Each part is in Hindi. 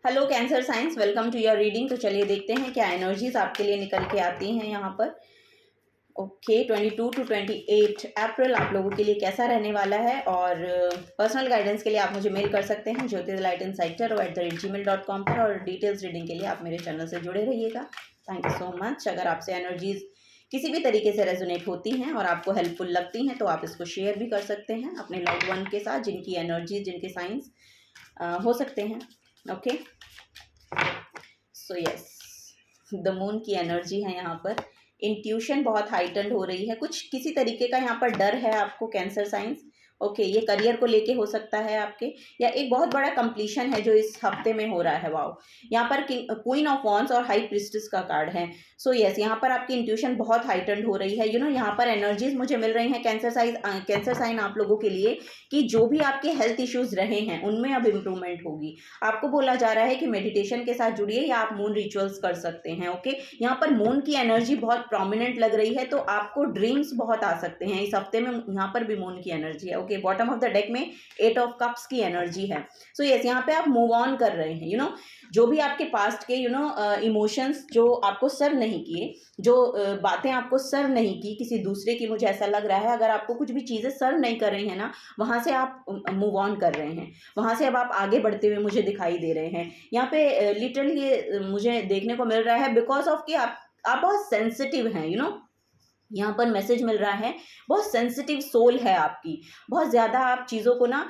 Hello cancer science, welcome to your reading. तो चलिए देखते हैं क्या एनर्जीज आपके लिए निकल के आती हैं यहाँ पर। ओके, 22 टू 28 अप्रैल आप लोगों के लिए कैसा रहने वाला है। और पर्सनल गाइडेंस के लिए आप मुझे मेल कर सकते हैं jyotirlightandsighter@gmail.com पर। और डिटेल्स रीडिंग के लिए आप मेरे चैनल से जुड़े रहिएगा। Thank you so much. अगर आपसे एनर्जीज किसी भी तरीके से रेजोनेट होती हैं और आपको हेल्पफुल लगती हैं तो आप इसको शेयर भी कर सकते हैं अपने लव्ड वन के साथ जिनकी एनर्जीज, जिनके साइंस हो सकते हैं। Okay, so yes, the moon की एनर्जी है यहाँ पर। इंट्यूशन बहुत हाइटन्ड हो रही है, कुछ किसी तरीके का यहाँ पर डर है आपको कैंसर साइंस। ओके, ये करियर को लेके हो सकता है आपके, या एक बहुत बड़ा कंप्लीशन है जो इस हफ्ते में हो रहा है। वाओ, यहाँ पर क्वीन ऑफ वॉन्ड्स और हाई प्रिस्टेस का कार्ड है। सो यस, यहाँ पर आपकी इंट्यूशन बहुत हाइटन्ड हो रही है। यहाँ पर एनर्जीज मुझे मिल रही हैं कैंसर साइन आप लोगों के लिए कि जो भी आपके हेल्थ इश्यूज रहे हैं उनमें अब इम्प्रूवमेंट होगी। आपको बोला जा रहा है कि मेडिटेशन के साथ जुड़िए या आप मून रिचुअल्स कर सकते हैं। ओके, यहाँ पर मून की एनर्जी बहुत प्रोमिनेंट लग रही है, तो आपको ड्रीम्स बहुत आ सकते हैं इस हफ्ते में। यहाँ पर भी मून की एनर्जी है। Okay, bottom of the deck में 8 ऑफ कप्स की एनर्जी है। सो यस, यहाँ पे आप मूव ऑन कर रहे हैं। जो भी आपके पास्ट के इमोशंस जो आपको सर्व नहीं किए, जो बातें आपको सर्व नहीं की किसी दूसरे की, मुझे ऐसा लग रहा है अगर आपको कुछ भी चीज़ें सर्व नहीं कर रही हैं ना, वहाँ से आप मूव ऑन कर रहे हैं, वहाँ से अब आप आगे बढ़ते हुए मुझे दिखाई दे रहे हैं। यहाँ पे लिटरली ये मुझे देखने को मिल रहा है बिकॉज ऑफ कि आप बहुत सेंसिटिव हैं। यहाँ पर मैसेज मिल रहा है, बहुत सेंसिटिव सोल है आपकी, बहुत ज़्यादा आप चीज़ों को ना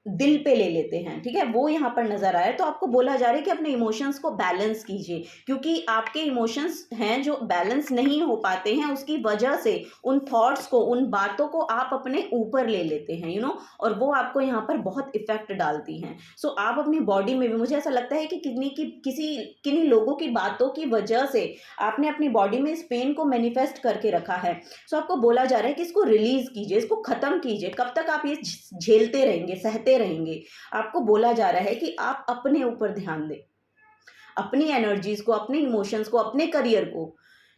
दिल पे ले लेते हैं, ठीक है, वो यहाँ पर नजर आया। तो आपको बोला जा रहा है कि अपने इमोशंस को बैलेंस कीजिए, क्योंकि आपके इमोशंस हैं जो बैलेंस नहीं हो पाते हैं, उसकी वजह से उन थॉट्स को, उन बातों को आप अपने ऊपर ले लेते हैं, और वो आपको यहाँ पर बहुत इफेक्ट डालती हैं। सो आप अपनी बॉडी में भी, मुझे ऐसा लगता है कि किन्हीं लोगों की बातों की वजह से आपने अपनी बॉडी में इस पेन को मैनिफेस्ट करके रखा है। सो आपको बोला जा रहा है कि इसको रिलीज कीजिए, इसको खत्म कीजिए। कब तक आप ये झेलते रहेंगे, सहते रहेंगे? आपको बोला जा रहा है कि आप अपने ऊपर ध्यान दें, अपनी एनर्जीज को, अपने इमोशंस को, अपने करियर को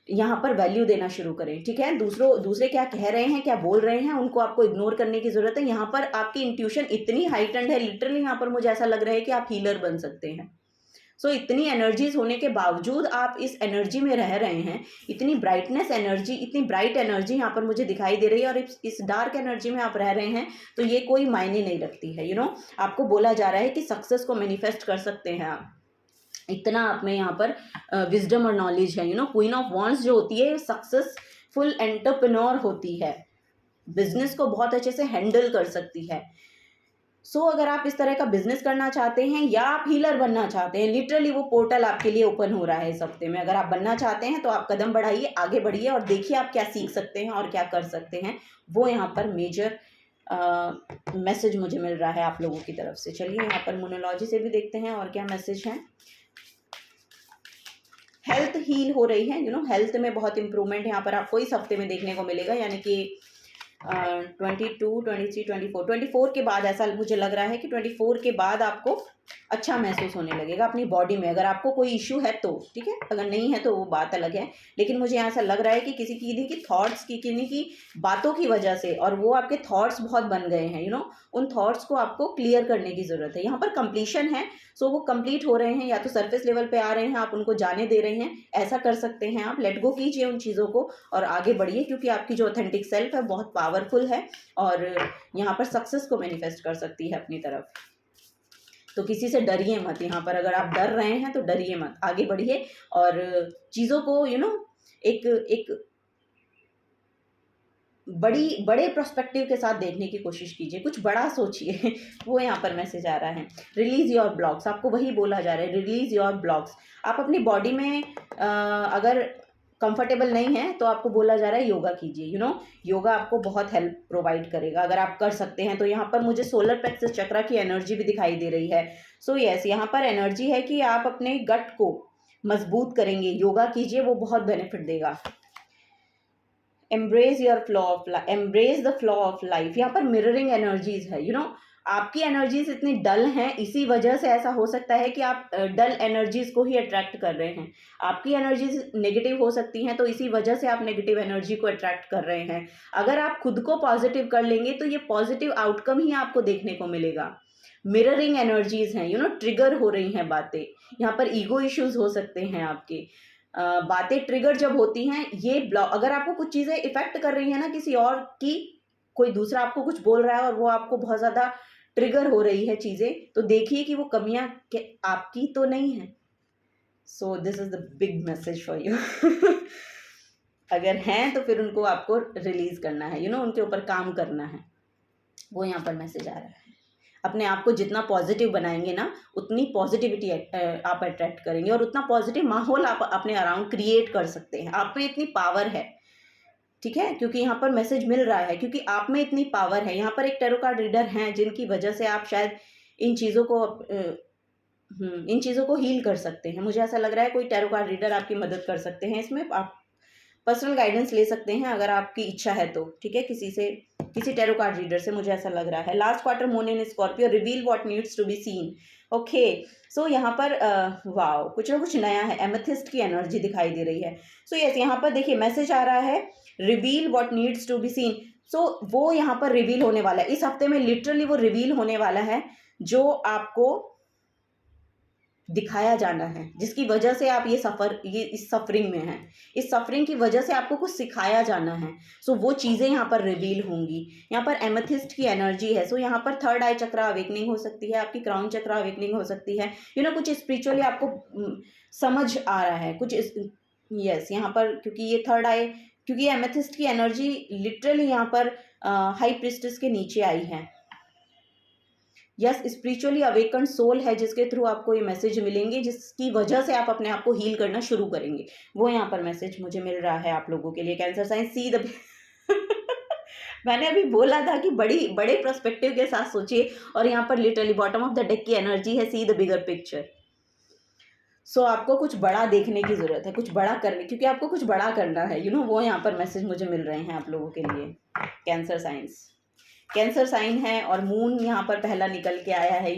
यहाँ पर वैल्यू देना शुरू करें, ठीक है। दूसरे क्या कह रहे हैं, क्या बोल रहे हैं, उनको आपको इग्नोर करने की जरूरत है। यहाँ पर आपकी इंट्यूशन इतनी हाइटेंड है, लिटरली यहाँ पर मुझे ऐसा लग रहा है कि आप हीलर बन सकते हैं। सो इतनी एनर्जीज होने के बावजूद आप इस एनर्जी में रह रहे हैं, इतनी ब्राइटनेस एनर्जी, इतनी ब्राइट एनर्जी यहाँ पर मुझे दिखाई दे रही है, और इस डार्क एनर्जी में आप रह रहे हैं तो ये कोई मायने नहीं रखती है। आपको बोला जा रहा है कि सक्सेस को मैनिफेस्ट कर सकते हैं आप, इतना आप में यहाँ पर विजडम और नॉलेज है। क्वीन ऑफ वॉन्ड्स जो होती है सक्सेसफुल एंटरप्रेन्योर होती है, बिजनेस को बहुत अच्छे से हैंडल कर सकती है। सो अगर आप इस तरह का बिजनेस करना चाहते हैं या आप हीलर बनना चाहते हैं, लिटरली वो पोर्टल आपके लिए ओपन हो रहा है इस हफ्ते में। अगर आप बनना चाहते हैं तो आप कदम बढ़ाइए, आगे बढ़िए और देखिए आप क्या सीख सकते हैं और क्या कर सकते हैं। वो यहाँ पर मेजर मैसेज मुझे मिल रहा है आप लोगों की तरफ से। चलिए यहाँ पर मोनोलॉजी से भी देखते हैं और क्या मैसेज है। हेल्थ हील हो रही है, हेल्थ में बहुत इंप्रूवमेंट यहाँ पर आपको इस हफ्ते में देखने को मिलेगा। यानी कि 22, 23, 24 के बाद ऐसा मुझे लग रहा है कि 24 के बाद आपको अच्छा महसूस होने लगेगा अपनी बॉडी में। अगर आपको कोई इश्यू है तो ठीक है, अगर नहीं है तो वो बात अलग है। लेकिन मुझे यहाँ ऐसा लग रहा है कि किन्हीं की थॉट्स की, किन्हीं की बातों की वजह से, और वो आपके थॉट्स बहुत बन गए हैं, उन थॉट्स को आपको क्लियर करने की ज़रूरत है। यहाँ पर कंप्लीशन है, सो वो कंप्लीट हो रहे हैं, या तो सरफेस लेवल पे आ रहे हैं, आप उनको जाने दे रहे हैं। ऐसा कर सकते हैं आप, लेट गो कीजिए उन चीज़ों को और आगे बढ़िए, क्योंकि आपकी जो ऑथेंटिक सेल्फ है बहुत पावरफुल है और यहाँ पर सक्सेस को मैनिफेस्ट कर सकती है अपनी तरफ। तो किसी से डरिए मत। यहाँ पर अगर आप डर रहे हैं तो डरिए मत, आगे बढ़िए और चीज़ों को एक बड़े प्रोस्पेक्टिव के साथ देखने की कोशिश कीजिए, कुछ बड़ा सोचिए। वो यहाँ पर मैसेज आ रहा है। रिलीज योर ब्लॉक्स, आपको वही बोला जा रहा है, रिलीज योर ब्लॉक्स। आप अपनी बॉडी में अगर कंफर्टेबल नहीं है तो आपको बोला जा रहा है योगा कीजिए। योगा आपको बहुत हेल्प प्रोवाइड करेगा अगर आप कर सकते हैं तो। यहाँ पर मुझे सोलर प्लेक्सस चक्रा की एनर्जी भी दिखाई दे रही है। सो यस, यहाँ पर एनर्जी है कि आप अपने गट को मजबूत करेंगे, योगा कीजिए, वो बहुत बेनिफिट देगा। Embrace your flow of life, embrace the flow of life. यहाँ पर मिररिंग एनर्जीज है। आपकी एनर्जीज इतनी डल हैं, इसी वजह से ऐसा हो सकता है कि आप डल एनर्जीज को ही अट्रैक्ट कर रहे हैं। आपकी एनर्जीज नेगेटिव हो सकती हैं, तो इसी वजह से आप नेगेटिव एनर्जी को अट्रैक्ट कर रहे हैं। अगर आप खुद को पॉजिटिव कर लेंगे तो ये पॉजिटिव आउटकम ही आपको देखने को मिलेगा। मिररिंग एनर्जीज हैं, ट्रिगर हो रही हैं बातें। यहाँ पर ईगो इश्यूज हो सकते हैं आपके। बातें ट्रिगर जब होती हैं, ये ब्लॉक, अगर आपको कुछ चीज़ें इफेक्ट कर रही है ना किसी और की, कोई दूसरा आपको कुछ बोल रहा है और वो आपको बहुत ज़्यादा ट्रिगर हो रही है चीज़ें, तो देखिए कि वो कमियां आपकी तो नहीं है। So this is the big message for you. अगर हैं तो फिर उनको आपको रिलीज करना है, उनके ऊपर काम करना है। वो यहाँ पर मैसेज आ रहा है। अपने आप को जितना पॉजिटिव बनाएंगे ना, उतनी पॉजिटिविटी आप अट्रैक्ट करेंगे और उतना पॉजिटिव माहौल आप अपने अराउंड क्रिएट कर सकते हैं। आप में इतनी पावर है, ठीक है, क्योंकि यहाँ पर मैसेज मिल रहा है, क्योंकि आप में इतनी पावर है। यहाँ पर एक टैरो कार्ड रीडर हैं जिनकी वजह से आप शायद इन चीज़ों को हील कर सकते हैं। मुझे ऐसा लग रहा है कोई टैरो कार्ड रीडर आपकी मदद कर सकते हैं इसमें। आप पर्सनल गाइडेंस ले सकते हैं अगर आपकी इच्छा है तो, ठीक है, किसी टैरो कार्ड रीडर से, मुझे ऐसा लग रहा है। Last quarter moon in Scorpio, reveal what needs to be seen. Okay, so यहाँ पर वाओ, कुछ ना कुछ नया है। एमेथिस्ट की एनर्जी दिखाई दे रही है। सो यस, यहाँ पर देखिए मैसेज आ रहा है, reveal what needs to be seen. So वो यहाँ पर रिवील होने वाला है इस हफ्ते में, लिटरली वो रिवील होने वाला है जो आपको दिखाया जाना है, जिसकी वजह से आप ये इस सफरिंग में हैं। इस सफरिंग की वजह से आपको कुछ सिखाया जाना है। सो वो चीज़ें यहाँ पर रिवील होंगी। यहाँ पर एमेथिस्ट की एनर्जी है। सो यहाँ पर थर्ड आई चक्र अवेकनिंग हो सकती है, आपकी क्राउन चक्र अवेकनिंग हो सकती है। कुछ स्पिरिचुअली आपको समझ आ रहा है कुछ। यस, यहाँ पर क्योंकि ये थर्ड आई, क्योंकि एमेथिस्ट की एनर्जी लिटरली यहाँ पर हाई प्रिस्टेस के नीचे आई है। यस, स्पिरिचुअली अवेकन सोल है जिसके थ्रू आपको ये मैसेज मिलेंगे, जिसकी वजह से आप अपने आप को हील करना शुरू करेंगे। वो यहाँ पर मैसेज मुझे मिल रहा है आप लोगों के लिए। कैंसर साइन, सी द मैंने अभी बोला था कि बड़े पर्सपेक्टिव के साथ सोचिए, और यहाँ पर literally bottom of the deck की एनर्जी है, सी द बिगर पिक्चर। सो आपको कुछ बड़ा देखने की जरूरत है, कुछ बड़ा करने, क्योंकि आपको कुछ बड़ा करना है। वो यहाँ पर मैसेज मुझे मिल रहे हैं आप लोगों के लिए। कैंसर साइंस, कैंसर साइन है और मून यहाँ पर पहला निकल के आया है।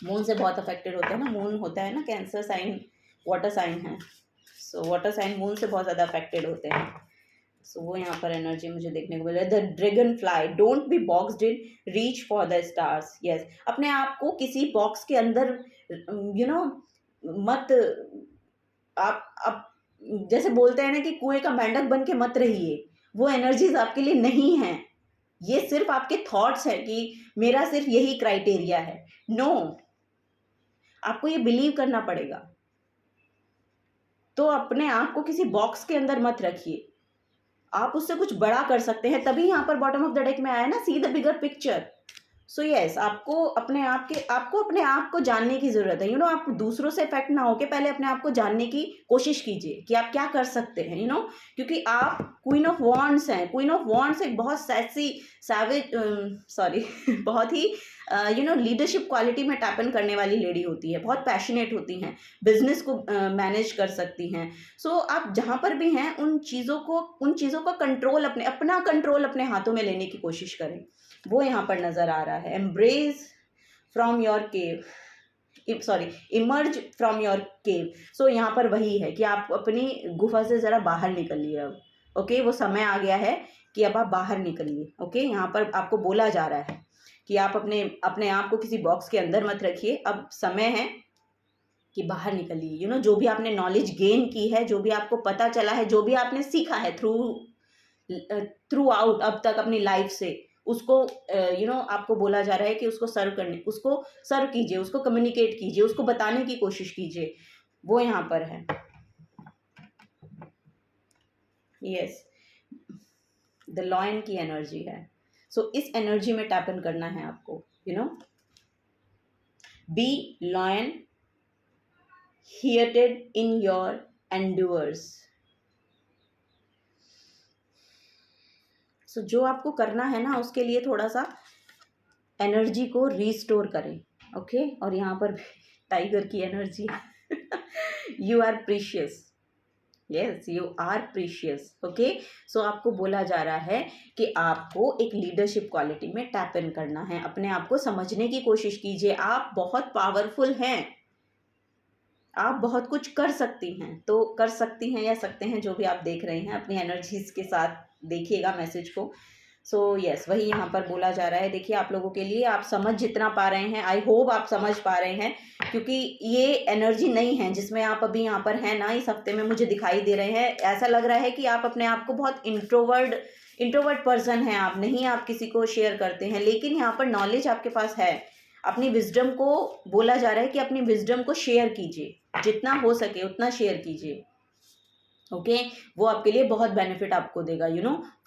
मून से बहुत अफेक्टेड होते हैं ना, मून होता है ना, कैंसर साइन वाटर साइन है। सो वाटर साइन मून से बहुत ज़्यादा अफेक्टेड होते हैं। सो वो यहाँ पर एनर्जी मुझे देखने को मिल रहा है। The dragonfly, don't be boxed in, reach for the stars. Yes, अपने आप को किसी बॉक्स के अंदर मत, आप जैसे बोलते हैं ना कि कुएं का मेंढक बन के मत रहिए। वो एनर्जीज आपके लिए नहीं है। ये सिर्फ आपके थॉट्स है कि मेरा सिर्फ यही क्राइटेरिया है। नो, आपको ये बिलीव करना पड़ेगा। तो अपने आप को किसी बॉक्स के अंदर मत रखिए, आप उससे कुछ बड़ा कर सकते हैं। तभी यहाँ पर बॉटम ऑफ द डेक में आया ना, see the bigger picture. So yes, आपको अपने आप को जानने की जरूरत है। आप दूसरों से इफेक्ट ना होके पहले अपने आप को जानने की कोशिश कीजिए कि आप क्या कर सकते हैं। क्योंकि आप क्वीन ऑफ वॉन्ड्स हैं। क्वीन ऑफ वॉन्ड्स एक बहुत बहुत ही लीडरशिप क्वालिटी में टैपन करने वाली लेडी होती है। बहुत पैशनेट होती हैं, बिजनेस को मैनेज कर सकती हैं। सो आप जहाँ पर भी हैं उन चीज़ों का कंट्रोल, अपना कंट्रोल अपने हाथों में लेने की कोशिश करें। वो यहाँ पर नजर आ रहा है। Embrace from your cave, emerge from your cave. So यहाँ पर वही है कि आप अपनी गुफा से ज़रा बाहर निकलिए अब। ओके, वो समय आ गया है कि अब आप बाहर निकलिए। ओके, यहाँ पर आपको बोला जा रहा है कि आप अपने आप को किसी बॉक्स के अंदर मत रखिए। अब समय है कि बाहर निकलिए। जो भी आपने नॉलेज गेन की है, जो भी आपको पता चला है, जो भी आपने सीखा है थ्रू आउट अब तक अपनी लाइफ से, उसको आपको बोला जा रहा है कि उसको सर्व कीजिए, उसको कम्युनिकेट कीजिए, उसको बताने की कोशिश कीजिए। वो यहाँ पर है। यस, द लॉयन की एनर्जी है। सो इस एनर्जी में टैप इन करना है आपको। Be lion, hearted in your endures. So जो आपको करना है ना, उसके लिए थोड़ा सा एनर्जी को रीस्टोर करें। ओके, और यहाँ पर टाइगर की energy you are precious. Yes, you are precious. Okay, so आपको बोला जा रहा है कि आपको एक लीडरशिप क्वालिटी में टैप इन करना है। अपने आप को समझने की कोशिश कीजिए। आप बहुत पावरफुल हैं, आप बहुत कुछ कर सकती हैं। तो कर सकती हैं या सकते हैं, जो भी आप देख रहे हैं, अपनी एनर्जीज के साथ देखिएगा मैसेज को। सो यस, वही यहाँ पर बोला जा रहा है। देखिए आप लोगों के लिए, आप समझ जितना पा रहे हैं, आई होप आप समझ पा रहे हैं, क्योंकि ये एनर्जी नहीं है जिसमें आप अभी यहाँ पर हैं ना, इस हफ्ते में मुझे दिखाई दे रहे हैं। ऐसा लग रहा है कि आप अपने आप को बहुत इंट्रोवर्ट पर्सन हैं, आप नहीं, आप किसी को शेयर करते हैं, लेकिन यहाँ पर नॉलेज आपके पास है। अपनी विजडम को बोला जा रहा है कि अपनी विजडम को शेयर कीजिए, जितना हो सके उतना शेयर कीजिए। ओके वो आपके लिए बहुत बेनिफिट आपको देगा,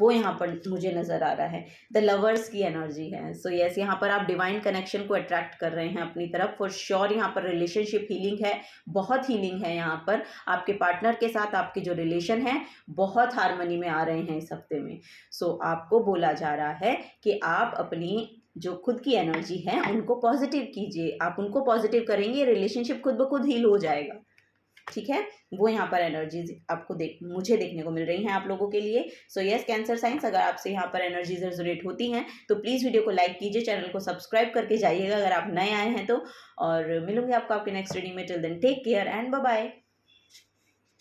वो यहाँ पर मुझे नज़र आ रहा है। द लवर्स की एनर्जी है। सो यस, यहाँ पर आप डिवाइन कनेक्शन को अट्रैक्ट कर रहे हैं अपनी तरफ फॉर श्योर। यहाँ पर रिलेशनशिप हीलिंग है, बहुत हीलिंग है यहाँ पर। आपके पार्टनर के साथ आपके जो रिलेशन है बहुत हारमनी में आ रहे हैं इस हफ्ते में। सो आपको बोला जा रहा है कि आप अपनी जो खुद की एनर्जी है उनको पॉजिटिव कीजिए। आप उनको पॉजिटिव करेंगे, रिलेशनशिप खुद ब खुद हील हो जाएगा। ठीक है, वो यहाँ पर एनर्जीज आपको मुझे देखने को मिल रही हैं आप लोगों के लिए। सो यस कैंसर साइंस, अगर आपसे यहाँ पर एनर्जीज रेजोनेट होती हैं तो प्लीज़ वीडियो को लाइक कीजिए, चैनल को सब्सक्राइब करके जाइएगा अगर आप नए आए हैं तो। और मिलूंगी आपको आपके नेक्स्ट रीडिंग में। Till then take care and bye bye.